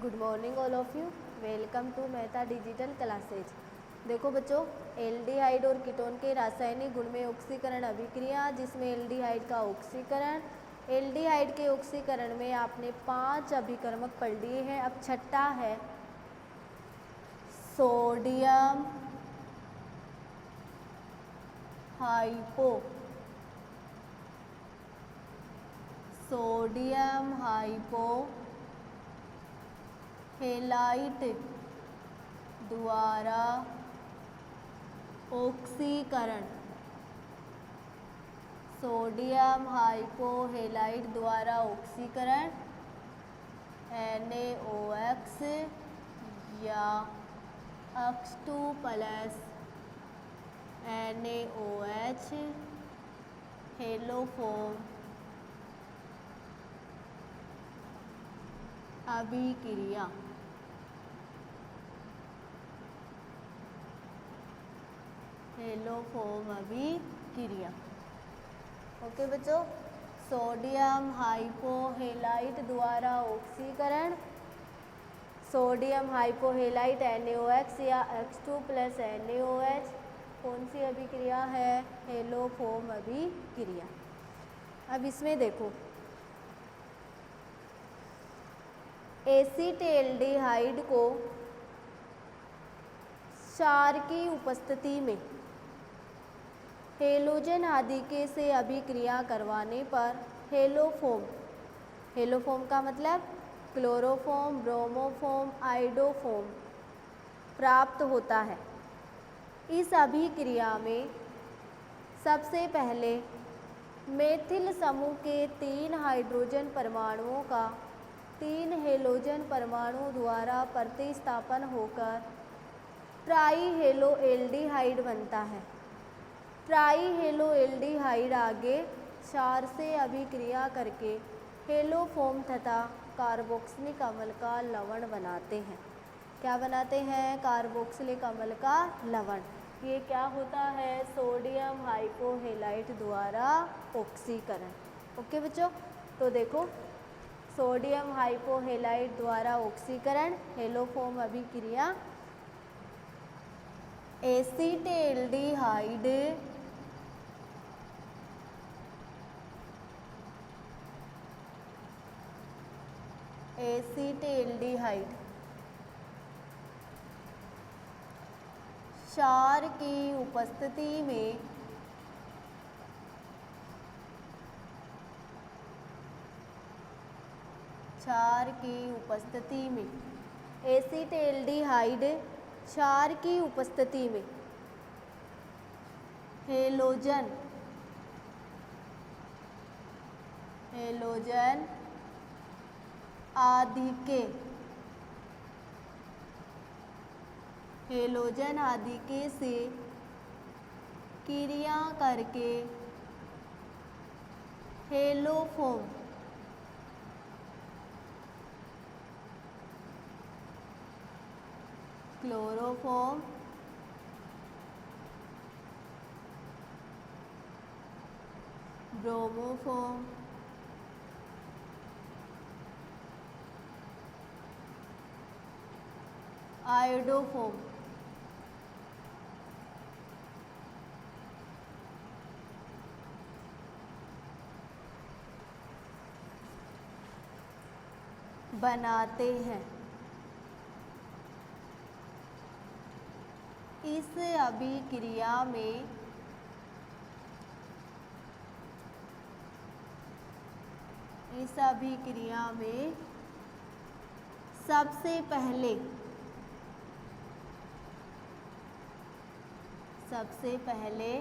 Good morning all of you. Welcome to Mehta digital classes. देखो बच्चों, aldehyde और ketone के रासायनिक गुण में ऑक्सीकरण अभिक्रिया, जिसमें एल्डिहाइड का ऑक्सीकरण, एल्डिहाइड के ऑक्सीकरण में आपने 5 अभिकर्मक पढ़ लिए हैं। अब छठा है sodium hypo, sodium hypo halide द्वारा ऑक्सीकरण, सोडियम हाइपोहेलाइट द्वारा ऑक्सीकरण NaOH या H2 प्लस NaOH हेलोफोम अभिक्रिया। हेलोफोम अभिक्रिया। ओके बच्चों, सोडियम हाइपोहेलाइट द्वारा ऑक्सीकरण, सोडियम हाइपोहेलाइट NaOH या H2 प्लस NaOH कौन सी अभिक्रिया है? हेलोफोम अभिक्रिया। अब इसमें देखो, एसीटेल्डिहाइड को क्षार की उपस्थिति में हेलोजन आदिके से अभिक्रिया करवाने पर हेलोफोम, हेलोफोम का मतलब क्लोरोफोम, ब्रोमोफोम, आइडोफोम प्राप्त होता है। इस अभिक्रिया में सबसे पहले मेथिल समूह के 3 हाइड्रोजन परमाणुओं का 3 हेलोजन परमाणु द्वारा प्रतिस्थापन होकर ट्राईहेलोएल्डिहाइड बनता है। ट्राईहेलोएल्डिहाइड आगे क्षार से अभिक्रिया करके हेलोफोम तथा कार्बोक्सिलिक अम्ल का लवण बनाते हैं। क्या बनाते हैं? कार्बोक्सिलिक अम्ल का लवण। ये क्या होता है? सोडियम हाइपोहेलाइट द्वारा ऑक्सीकरण। ओके बच्चों, तो देखो, सोडियम हाइपोहेलाइट द्वारा ऑक्सीकरण, हेलोफोम अभिक्रिया, एसीटेल्डिहाइड एसीटेल्डिहाइड क्षार की उपस्थिति में एसीटेल्डिहाइड क्षार की उपस्थिति में हेलोजन आदिके से क्रिया करके हेलोफोम क्लोरोफोम ब्रोमोफोम आयोडोफोम बनाते हैं। इस अभिक्रिया में सबसे पहले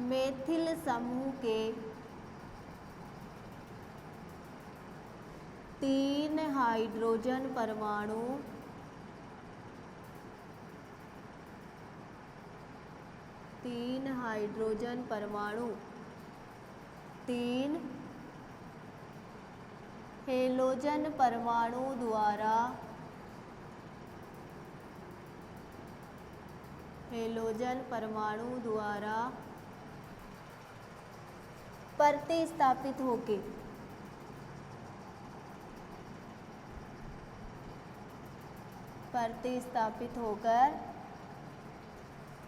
मेथिल समूह के 3 हाइड्रोजन परमाणु तीन हेलोजन परमाणु द्वारा प्रतिस्थापित होके प्रतिस्थापित होकर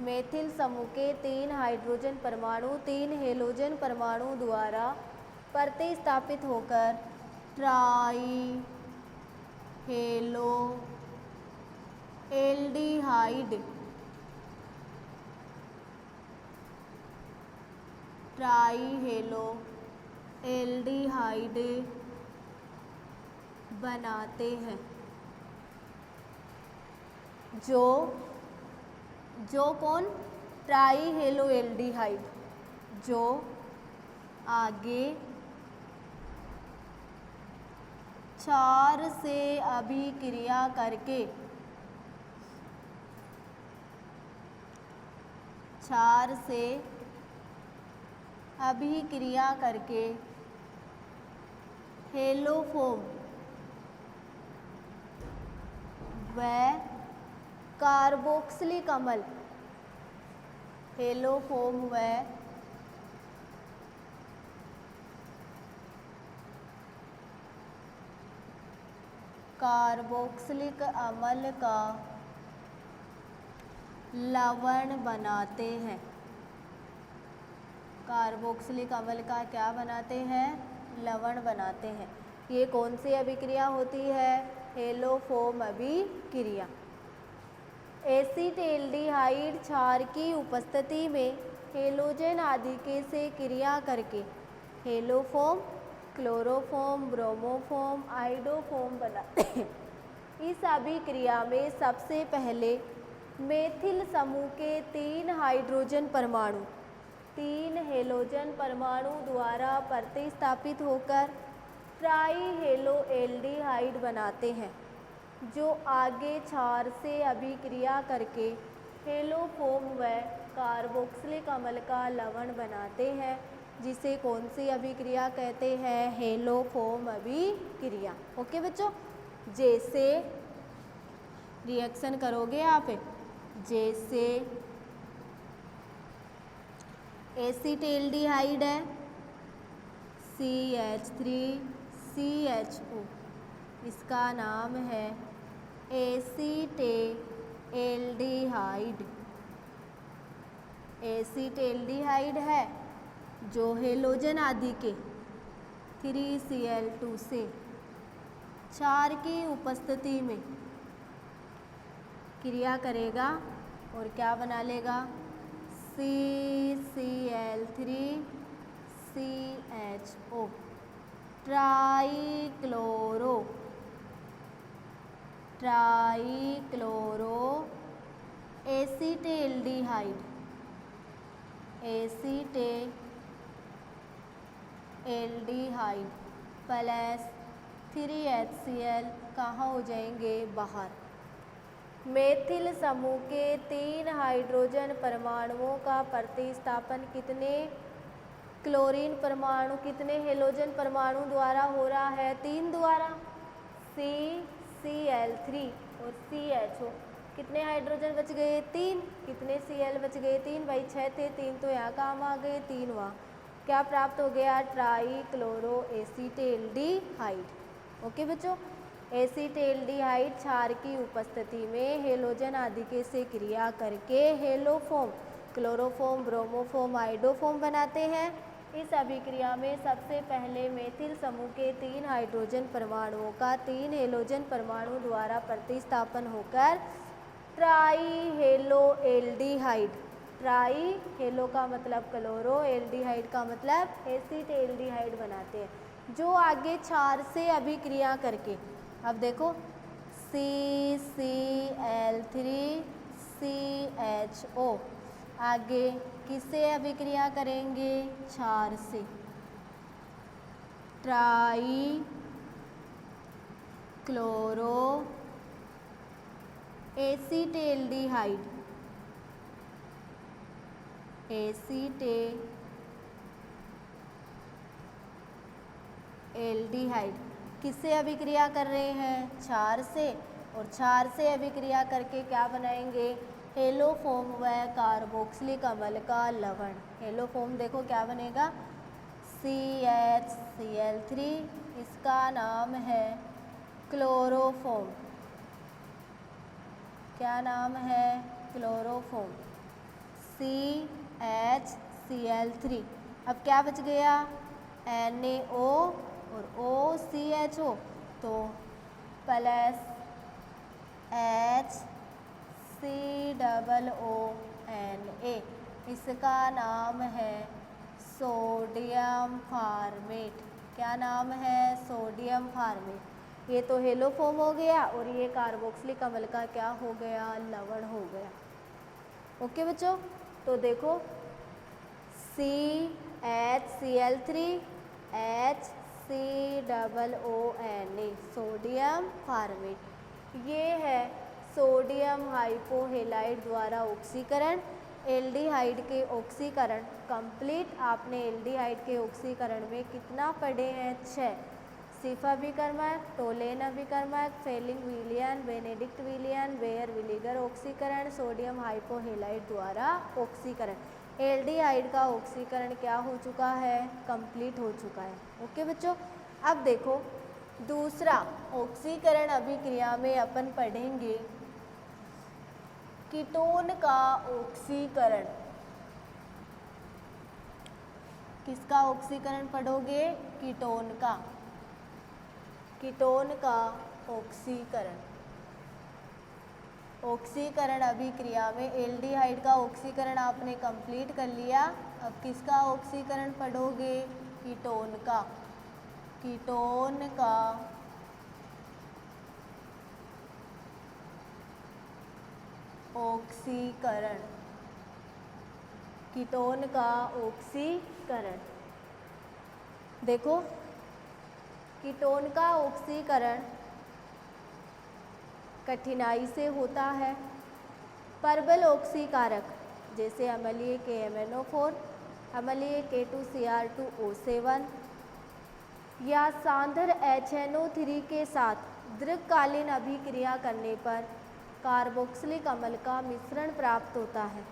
मेथिल समूह के 3 हाइड्रोजन परमाणु 3 हेलोजन परमाणु द्वारा प्रतिस्थापित होकर ट्राई हेलो एल्डिहाइड बनाते हैं। जो कौन? ट्राई हेलो एल्डिहाइड, जो आगे 4 से अभिक्रिया करके 4 से अभिक्रिया करके हेलोफोम व कार्बोक्सिलिक अम्ल हेलोफोम व कार्बोक्सिलिक अम्ल का लवण बनाते हैं। कार्बोक्सिलिक अम्ल का क्या बनाते हैं? लवण बनाते हैं। ये कौन सी अभिक्रिया होती है? हेलोफोम अभिक्रिया। एसीटेल्डिहाइड क्षार की उपस्थिति में हेलोजन आदि के से क्रिया करके हेलोफोम, क्लोरोफोम, ब्रोमोफोम, आइडोफोम बनाते हैं। इस अभिक्रिया में सबसे पहले मेथिल समूह के 3 हाइड्रोजन परमाणु 3 हेलोजन परमाणु द्वारा प्रतिस्थापित होकर ट्राई हेलो एल्डिहाइड बनाते हैं, जो आगे क्षार से अभिक्रिया करके हेलोफोम व कार्बोक्सिलिक अम्ल का लवण बनाते हैं, जिसे कौन सी अभिक्रिया कहते हैं? हेलोफोम अभिक्रिया। ओके बच्चों, जैसे रिएक्शन करोगे आप, जैसे एसीटेल्डिहाइड है CH3CHO, इसका नाम है एसीटेल्डिहाइड। एसीटेल्डिहाइड है जो हेलोजन आदि के 3Cl2 से क्षार की उपस्थिति में क्रिया करेगा और क्या बना लेगा? CCl3CHO trichloro acetaldehyde plus 3HCl कहाँ हो जाएंगे? बाहर। मेथिल समूह के 3 हाइड्रोजन परमाणुओं का प्रतिस्थापन कितने क्लोरीन परमाणु, कितने हेलोजन परमाणु द्वारा हो रहा है? 3 द्वारा। CCl3 और CHO, कितने हाइड्रोजन बच गए? 3। कितने Cl बच गए? 3 भाई, 6 थे, 3 तो यहाँ काम आ गए, 3 वहाँ। क्या प्राप्त हो गया? Trichloro acetaldehyde. ओके बच्चों, एसीटेल्डिहाइड क्षार की उपस्थिति में हेलोजन आदि के से क्रिया करके हेलोफोम, क्लोरोफोम, ब्रोमोफोम, आइडोफोम बनाते हैं। इस अभिक्रिया में सबसे पहले मेथिल समूह के 3 हाइड्रोजन परमाणुओं का 3 हेलोजन परमाणु द्वारा प्रतिस्थापन होकर try hello aldehyde, try hello का मतलब क्लोरो, एल्डिहाइड का मतलब एसीटेल्डिहाइड बनाते हैं, जो आगे क्षार से अभिक्रिया करके, अब देखो CCl3CHO आगे किससे अभिक्रिया करेंगे? क्षार से। ट्राइक्लोरो एसीटेल्डिहाइड किससे अभिक्रिया कर रहे हैं? क्षार से। और क्षार से अभिक्रिया करके क्या बनाएंगे? हेलोफोम व कार्बोक्सिलिक अम्ल का लवण। हेलोफोम देखो क्या बनेगा? CHCl3, इसका नाम है क्लोरोफोम। क्या नाम है? क्लोरोफॉर्म। CHCl3। अब क्या बच गया? NaO और OCHO, तो प्लस HCOONA। इसका नाम है सोडियम फार्मेट। क्या नाम है? Sodium format. ये तो हेलोफॉर्म हो गया और ये कार्बोक्सिलिक अम्ल का क्या हो गया? लवण हो गया। ओके बच्चों, तो देखो CHCl3 HCOONA सोडियम फार्मेट। ये है सोडियम हाइपोहेलाइड द्वारा ऑक्सीकरण। एल्डिहाइड के ऑक्सीकरण कंप्लीट। आपने एल्डिहाइड के ऑक्सीकरण में कितना पढ़े हैं? 6। सिफ अभिकर्मक, टोलेन अभिकर्मक, फेलिंग विलियन, बेनेडिक्ट विलियन, बेयर विलीगर ऑक्सीकरण, सोडियम हाइपोहेलाइड द्वारा ऑक्सीकरण। एल्डिहाइड का ऑक्सीकरण क्या हो चुका है? कंप्लीट हो चुका है। ओके बच्चों, अब देखो दूसरा ऑक्सीकरण अभिक्रिया में अपन पढ़ेंगे कीटोन का ऑक्सीकरण। किसका ऑक्सीकरण पढ़ोगे? कीटोन का। कीटोन का ऑक्सीकरण। ऑक्सीकरण अभिक्रिया में एल्डिहाइड का ऑक्सीकरण आपने कंप्लीट कर लिया। अब किसका ऑक्सीकरण पढ़ोगे? कीटोन का। कीटोन का ऑक्सीकरण। कीटोन का ऑक्सीकरण। देखो कीटोन का ऑक्सीकरण कठिनाई से होता है। प्रबल ऑक्सीकारक जैसे अम्लीय KMnO4, अम्लीय K2Cr2O7 या सांद्र HNO3 के साथ दीर्घकालीन अभिक्रिया करने पर कार्बोक्सिलिक अम्ल का मिश्रण प्राप्त होता है।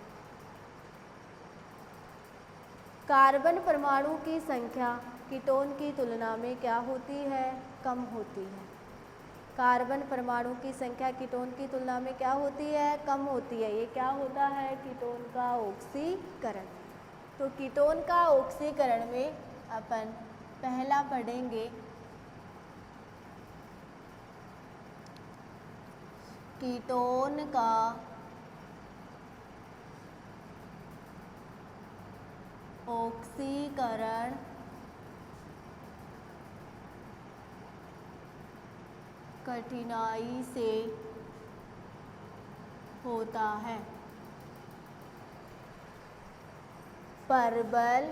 कार्बन परमाणु की संख्या कीटोन की तुलना में क्या होती है? कम होती है। कार्बन परमाणु की संख्या कीटोन की तुलना में क्या होती है? कम होती है। ये क्या होता है? कीटोन का ऑक्सीकरण। तो कीटोन का ऑक्सीकरण में अपन पहला पढ़ेंगे कीटोन का ऑक्सीकरण कठिनाई से होता है। प्रबल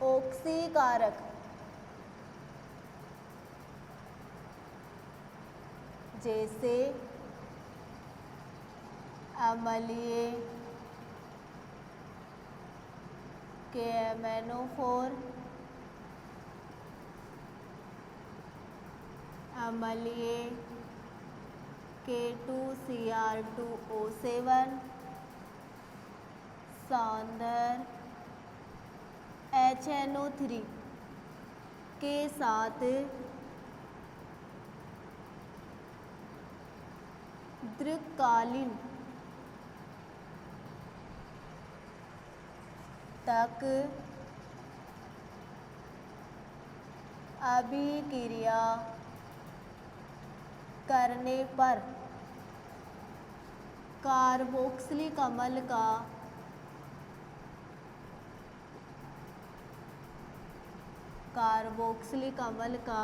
ऑक्सीकारक जैसे अम्लीय KMnO4, अम्लीय K2Cr2O7, सांद्र HNO3 के साथ दीर्घकालीन तक अभिक्रिया करने पर कार्बोक्सिलिक अम्ल का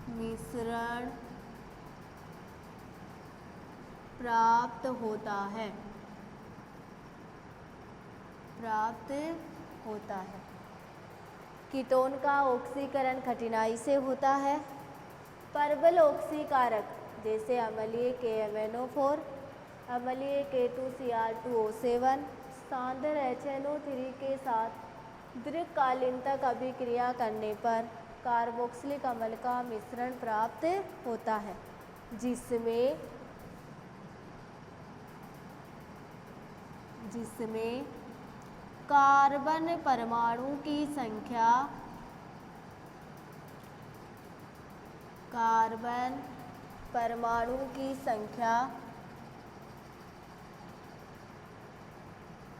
मिश्रण प्राप्त होता है। कीटोन का ऑक्सीकरण कठिनाई से होता है। प्रबल ऑक्सीकारक जैसे अम्लीय KMnO4, अम्लीय K2Cr2O7, सांद्र HNO3 के साथ दीर्घकालीन तक अभिक्रिया करने पर कार्बोक्सिलिक अम्ल का मिश्रण प्राप्त होता है, जिसमें कार्बन परमाणु की संख्या कार्बन परमाणु की संख्या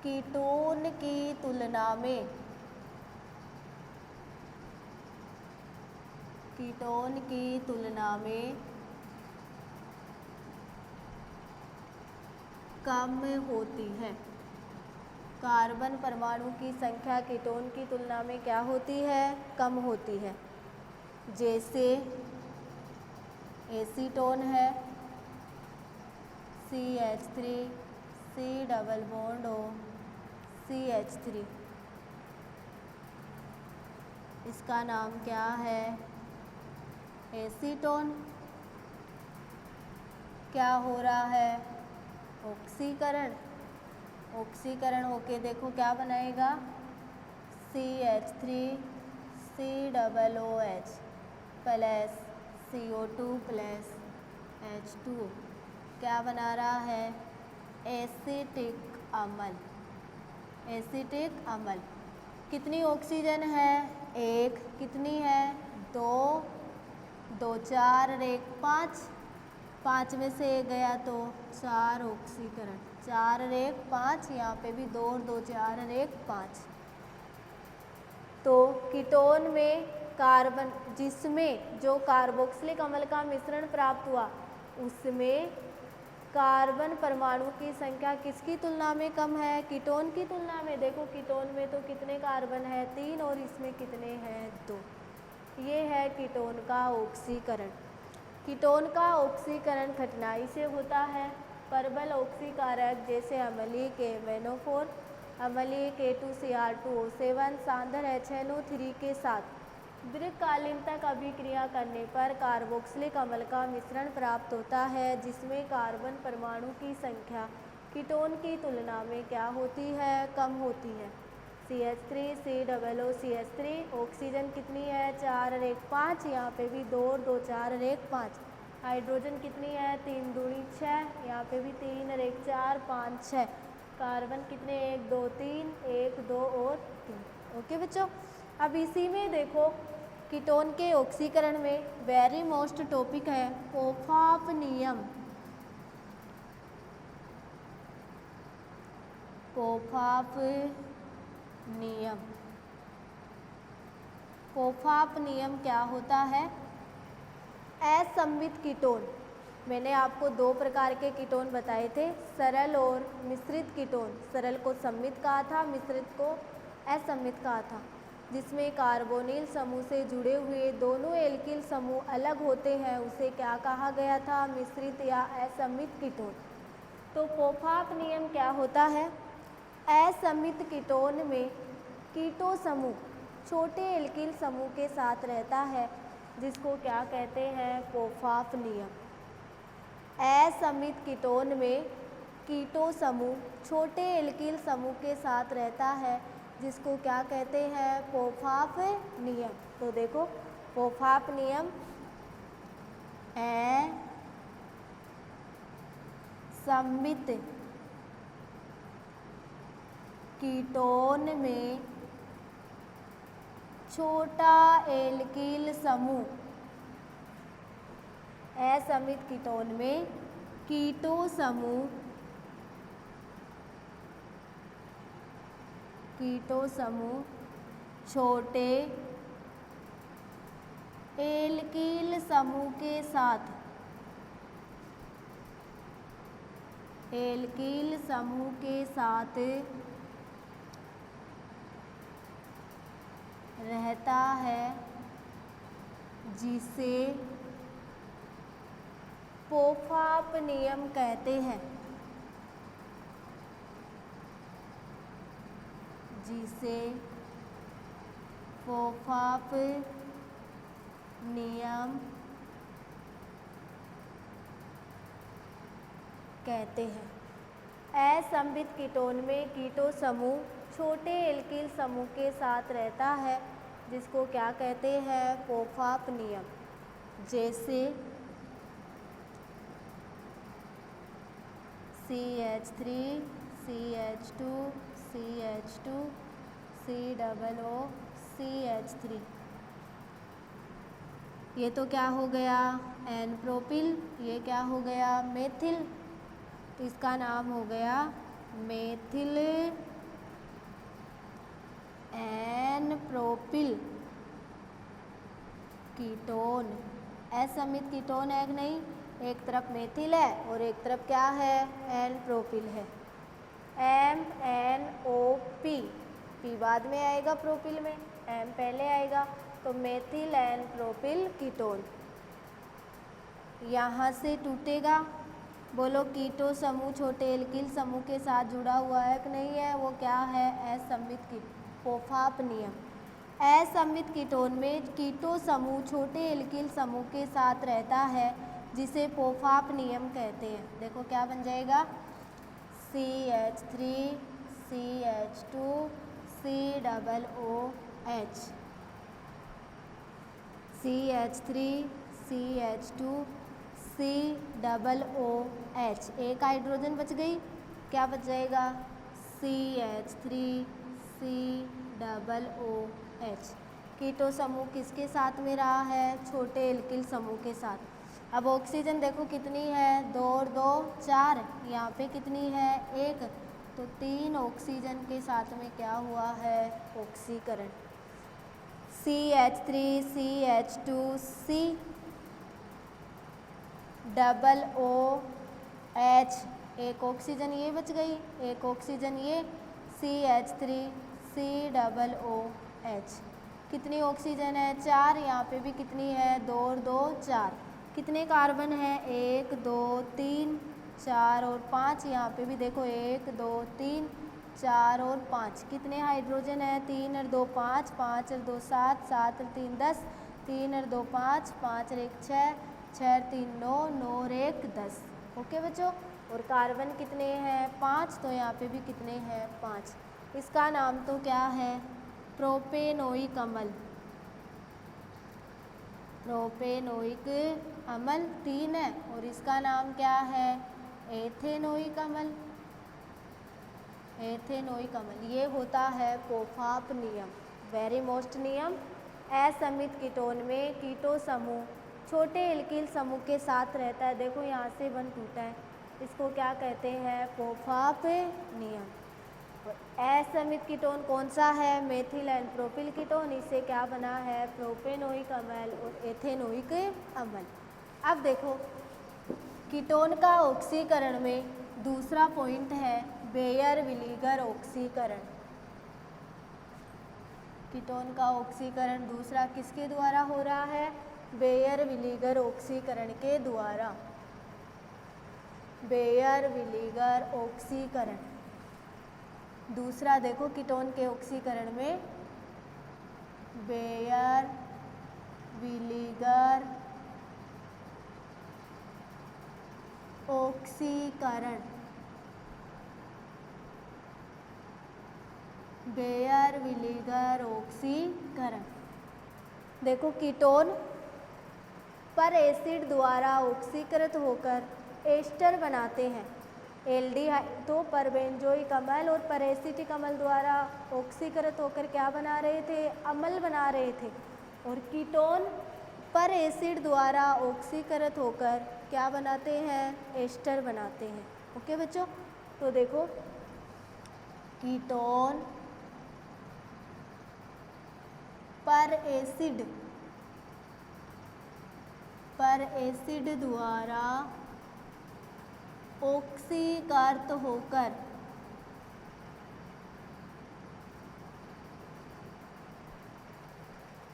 कीटोन की तुलना में कम होती है। कार्बन परमाणु की संख्या कीटोन की तुलना में क्या होती है? कम होती है। जैसे एसीटोन है CH3 C double bond O CH3, इसका नाम क्या है? एसीटोन। क्या हो रहा है? ऑक्सीकरण होके देखो क्या बनाएगा? CH3 C double OH plus CO2 plus H2O क्या बना रहा है? एसिटिक अम्ल। कितनी ऑक्सीजन है? एक। कितनी है? दो। 2 4 और 1 5, 5 में से एक गया तो 4 ऑक्सीकरण, 4 और 1 5, यहाँ पे भी 2 और 2 4 और 1 5। तो कीटोन में कार्बन, जिसमें जो कार्बोक्सिलिक अम्ल का मिश्रण प्राप्त हुआ उसमें कार्बन परमाणु की संख्या किसकी तुलना में कम है? कीटोन की तुलना में। देखो कीटोन में तो कितने कार्बन है? 3, और इसमें कितने हैं? 2। ये है कीटोन का ऑक्सीकरण। कीटोन का ऑक्सीकरण कठिनाई से होता है। प्रबल ऑक्सीकारक जैसे अम्लीय KMnO4, अम्लीय K2Cr2O7, सांद्र HNO3 के साथ दीर्घकालीनतक अभिक्रिया करने पर कार्बोक्सिलिक अम्ल का मिश्रण प्राप्त होता है, जिसमें कार्बन परमाणु की संख्या कीटोन की तुलना में क्या होती है? कम होती है। CH3 C double O CH3, oxygen कितनी है? 4 और 1 5, यहाँ पे भी 2 और 2 4 और 1 5। हाइड्रोजन कितनी है? 3 दूनी 6, यहाँ पे भी 3 और 1 4 5 6। कार्बन कितने? 1 2 3, 1 2 और 3। ओके बच्चों, अब इसी में देखो कीटोन के ऑक्सीकरण में वेरी मोस्ट टॉपिक है पोफाप नियम। पोफाप नियम क्या होता है? असममित कीटोन, मैंने आपको 2 प्रकार के कीटोन बताए थे, सरल और मिश्रित कीटोन। सरल को सममित कहा था, मिश्रित को असममित कहा था, जिसमें कार्बोनिल समूह से जुड़े हुए दोनों एल्किल समूह अलग होते हैं, उसे क्या कहा गया था? मिश्रित या असममित कीटोन। तो पोफाप नियम क्या होता है? असममित कीटोन में कीटो समूह छोटे एल्किल समूह के साथ रहता है, जिसको क्या कहते हैं? पोफाप नियम। असममित कीटोन में कीटो समूह छोटे एल्किल समूह के साथ रहता है, जिसको क्या कहते हैं? पोफाप नियम। तो देखो पोफाप नियम असममित कीटोन में छोटा एल्किल समूह, असममित कीटोन में कीटो समूह छोटे एल्किल समूह के साथ रहता है, जिसे पोफाप नियम कहते हैं। जिसे पोफाप नियम कहते हैं। असममित कीटोन में कीटो समूह छोटे एल्किल समूह के साथ रहता है, जिसको क्या कहते हैं? पोफाप नियम। जैसे CH3 CH2 CH2 C double O CH3, ये तो क्या हो गया एन प्रोपिल, ये क्या हो गया मेथिल, तो इसका नाम हो गया मेथिल एन प्रोपिल कीटोन। असमित कीटोन है कि नहीं, एक तरफ मेथिल है और एक तरफ क्या है एन प्रोपिल है। MnO पी बाद में आएगा प्रोपिल में, एम पहले आएगा, तो मेथिल एन प्रोपिल कीटोन। यहाँ से टूटेगा, बोलो कीटो समूह छोटे एल्किल समूह के साथ जुड़ा हुआ है कि नहीं है, वो क्या है असमित कीट, पोफाप नियम। असमित कीटोन में कीटो समूह छोटे एल्किल समूह के साथ रहता है जिसे पोफाप नियम कहते हैं। देखो क्या बन जाएगा CH3 CH2 COOH, CH3 CH2 COOH, एक हाइड्रोजन बच गई, क्या बच जाएगा CH3 COOH। कीटो समूह किसके साथ में रहा है, छोटे एल्किल समूह के साथ। अब ऑक्सीजन देखो कितनी है, 2 और 2 4, यहाँ पे कितनी है 1, तो 3 ऑक्सीजन के साथ में क्या हुआ है ऑक्सीकरण। CH3 CH2 COOH, एक ऑक्सीजन ये बच गई, एक ऑक्सीजन ये CH3 COOH, कितनी ऑक्सीजन है 4, यहाँ पे भी कितनी है 2 और 2 4, कितने कार्बन है 1 2 3 4 और 5, यहाँ पे भी देखो 1 2 3 4 और 5, कितने हाइड्रोजन है 3 और 2 5, 5 और 2 7, 7 और 3 10, 3 और 2 5, 5 और 1 6, 6 और 3 9, 9 और 1 10। ओके बच्चों, और कार्बन कितने हैं 5, तो यहाँ पे भी कितने हैं 5। इसका नाम तो क्या है प्रोपेनोइक अम्ल, प्रोपेनोइक अम्ल 3 है, और इसका नाम क्या है एथेनोइक अम्ल, एथेनोइक अम्ल। ये होता है पोफाप नियम, वेरी मोस्ट नियम। असमित कीटोन में कीटो समूह छोटे एल्किल समूह के साथ रहता है, देखो यहाँ से 1 टूटा है, इसको क्या कहते हैं पोफाप नियम। असमित कीटोन कौन सा है मेथिल एंड प्रोपिल कीटोन, इससे क्या बना है प्रोपेनोइक अम्ल और एथेनोइक अम्ल। अब देखो कीटोन का ऑक्सीकरण में दूसरा पॉइंट है बेयर विलीगर ऑक्सीकरण। कीटोन का ऑक्सीकरण दूसरा किसके द्वारा हो रहा है, बेयर विलीगर ऑक्सीकरण के द्वारा, बेयर विलीगर ऑक्सीकरण। दूसरा देखो कीटोन के ऑक्सीकरण में बेयर विलीगर ऑक्सीकरण, बेयर विलीगर ऑक्सीकरण। देखो कीटोन पर एसिड द्वारा ऑक्सीकृत होकर एस्टर बनाते हैं, एल्डिहाइड तो परबेंजोइक अम्ल और परएसिटिक अम्ल द्वारा ऑक्सीकृत होकर क्या बना रहे थे अम्ल बना रहे थे, और कीटोन पर एसिड द्वारा ऑक्सीकृत होकर क्या बनाते हैं एस्टर बनाते हैं। ओके बच्चों, तो देखो कीटोन पर एसिड द्वारा ऑक्सीकृत होकर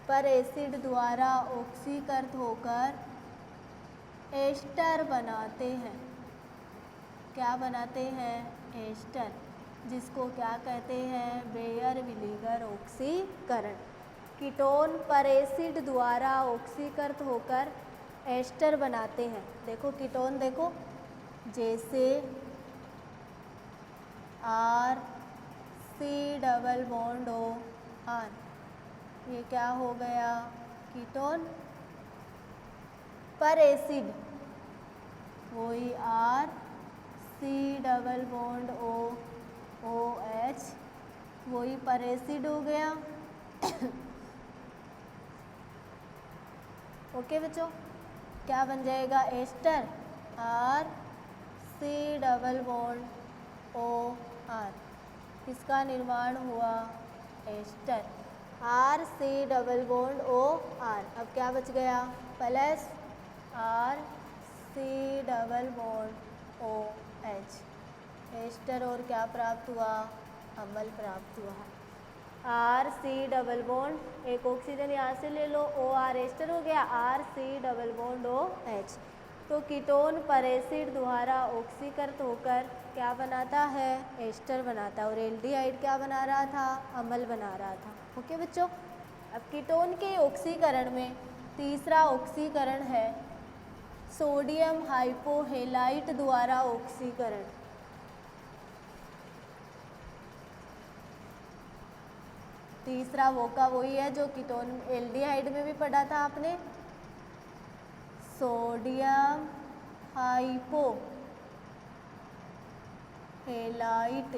पर एसिड द्वारा ऑक्सीकृत होकर एस्टर बनाते हैं, क्या बनाते हैं एस्टर, जिसको क्या कहते हैं बेयर विलीगर ऑक्सीकरण। कीटोन पर एसिड द्वारा ऑक्सीकृत होकर एस्टर बनाते हैं। देखो कीटोन देखो जैसे R⁻C⁻O⁻R, ये क्या हो गया कीटोन पर एसिड, वही R⁻C⁻OOH, वही पर एसिड हो गया ओके बच्चों, क्या बन जाएगा ester, R C double bond O R, किसका निर्माण हुआ, ester, R C double bond O R. अब क्या बच गया, plus R C double bond O H, ester और क्या प्राप्त हुआ, अम्ल प्राप्त हुआ। आर सी डबल बॉन्ड, एक ऑक्सीजन यहाँ से ले लो, ओ आर एस्टर हो गया, R C double bond O H. तो कीटोन पर एसिड द्वारा ऑक्सीकृत होकर क्या बनाता है, एस्टर बनाता है, और एल्डिहाइड क्या बना रहा था, अम्ल बना रहा था। ओके बच्चों, अब कीटोन के ऑक्सीकरण में तीसरा ऑक्सीकरण है सोडियम हाइपोहेलाइट द्वारा ऑक्सीकरण। तीसरा वो का वही है जो कीटोन एल्डिहाइड में भी पढ़ा था आपने, सोडियम हाइपोहेलाइट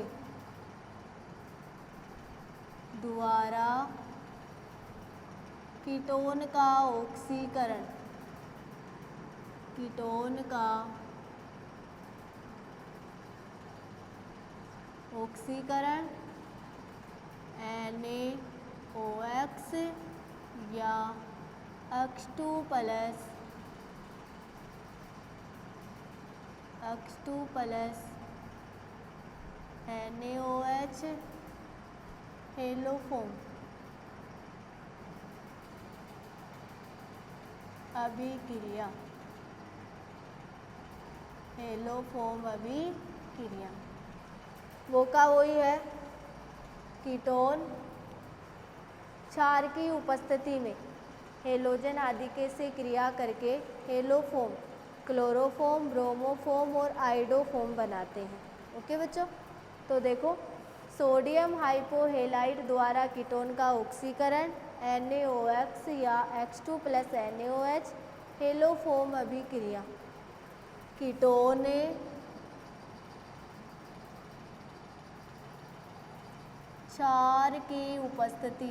द्वारा कीटोन का ऑक्सीकरण, कीटोन का ऑक्सीकरण NaOH या H2 प्लस NaOH हेलोफोम अभिक्रिया, हेलोफोम अभिक्रिया, वो का वही है कीटोन क्षार की उपस्थिति में हेलोजन आदि के से क्रिया करके हेलोफोम, क्लोरोफोम, ब्रोमोफोम और आइडोफोम बनाते हैं। ओके बच्चों, तो देखो सोडियम हाइपोहेलाइट द्वारा कीटोन का ऑक्सीकरण NaOH या H2 प्लस NaOH हेलोफोम अभिक्रिया, कीटोन क्षार की उपस्थिति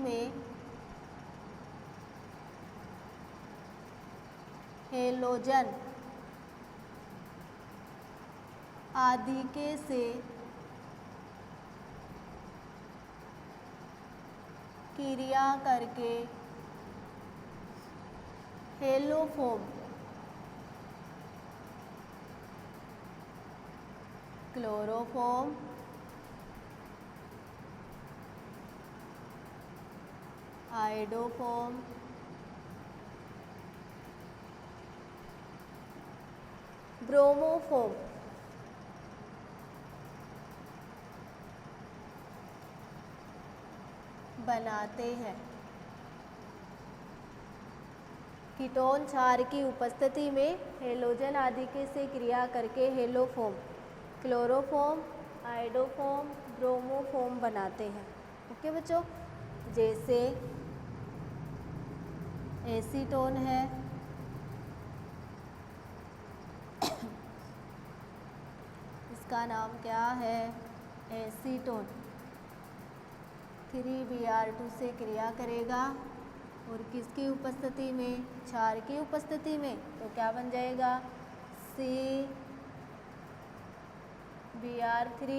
में हेलोजन आदि के से क्रिया करके हेलोफोम, क्लोरोफोम, आइडोफोम, ब्रोमोफोम बनाते हैं। कीटोन क्षार की उपस्थिति में हेलोजन आदि के से क्रिया करके हेलोफोम, क्लोरोफोम, आइडोफोम, ब्रोमोफोम बनाते हैं। ओके बच्चों, जैसे एसीटोन है, इसका नाम क्या है, एसीटोन, 3Br2 से क्रिया करेगा और किसकी उपस्थिति में, क्षार की उपस्थिति में, तो क्या बन जाएगा CBr3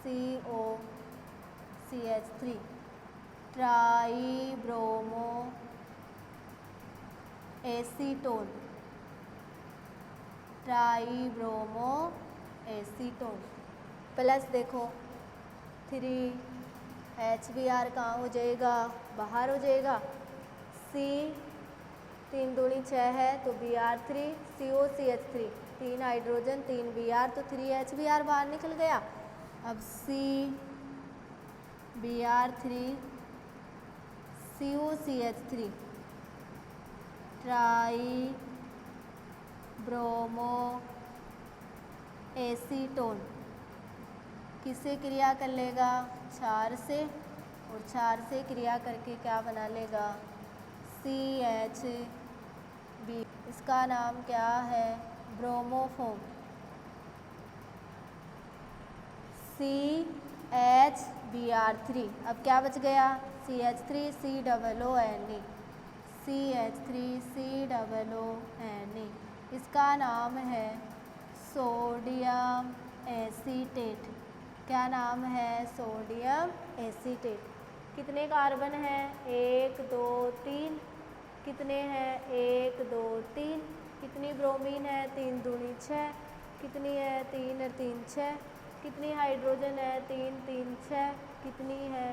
COCH3 ट्राईब्रोमो acetone, ट्राईब्रोमो acetone plus देखो 3HBr कहाँ हो जाएगा, बाहर हो जाएगा, C 3 दूनी 6 है तो Br3 COCH3, 3 हाइड्रोजन 3 Br तो 3HBr बाहर निकल गया। अब CBr3 COCH3 ट्राईब्रोमो एसीटोन किससे क्रिया कर लेगा, क्षार से, और क्षार से क्रिया करके क्या बना लेगा, CHB, इसका नाम क्या है, ब्रोमोफोम, C CH3 अब क्या बच गया CH3 COONE CH3 COONE इसका नाम है सोडियम एसीटेट। क्या नाम है सोडियम एसीटेट। कितने कार्बन हैं 1 2 3 कितने हैं 1 2 3 कितनी ब्रोमीन है 3 दूनी 6 कितनी है 3 और 3 6 कितनी हाइड्रोजन है 3 3 6 कितनी है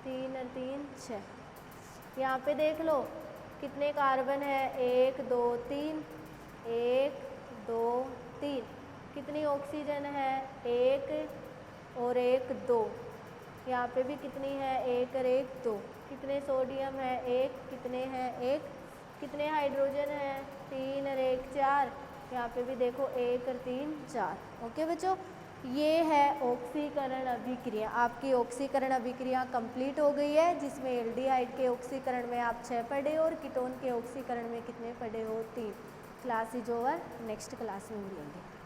3 और 3 6। यहाँ पे देख लो कितने कार्बन है 1 2 3 1 2 3 कितनी ऑक्सीजन है 1 और 1 2। यहाँ पे भी कितनी है 1 और 1 2। कितने सोडियम है 1 कितने हैं 1 कितने हाइड्रोजन है 3 और 1 4। यहाँ पे भी देखो 1 और 3 4। ओके बच्चों ये है ऑक्सीकरण अभिक्रिया। आपकी ऑक्सीकरण अभिक्रिया कंप्लीट हो गई है जिसमें एल्डिहाइड के ऑक्सीकरण में आप 6 पढ़े और कीटोन के ऑक्सीकरण में कितने पढ़े हो 3। Class is over next class में मिलेंगे।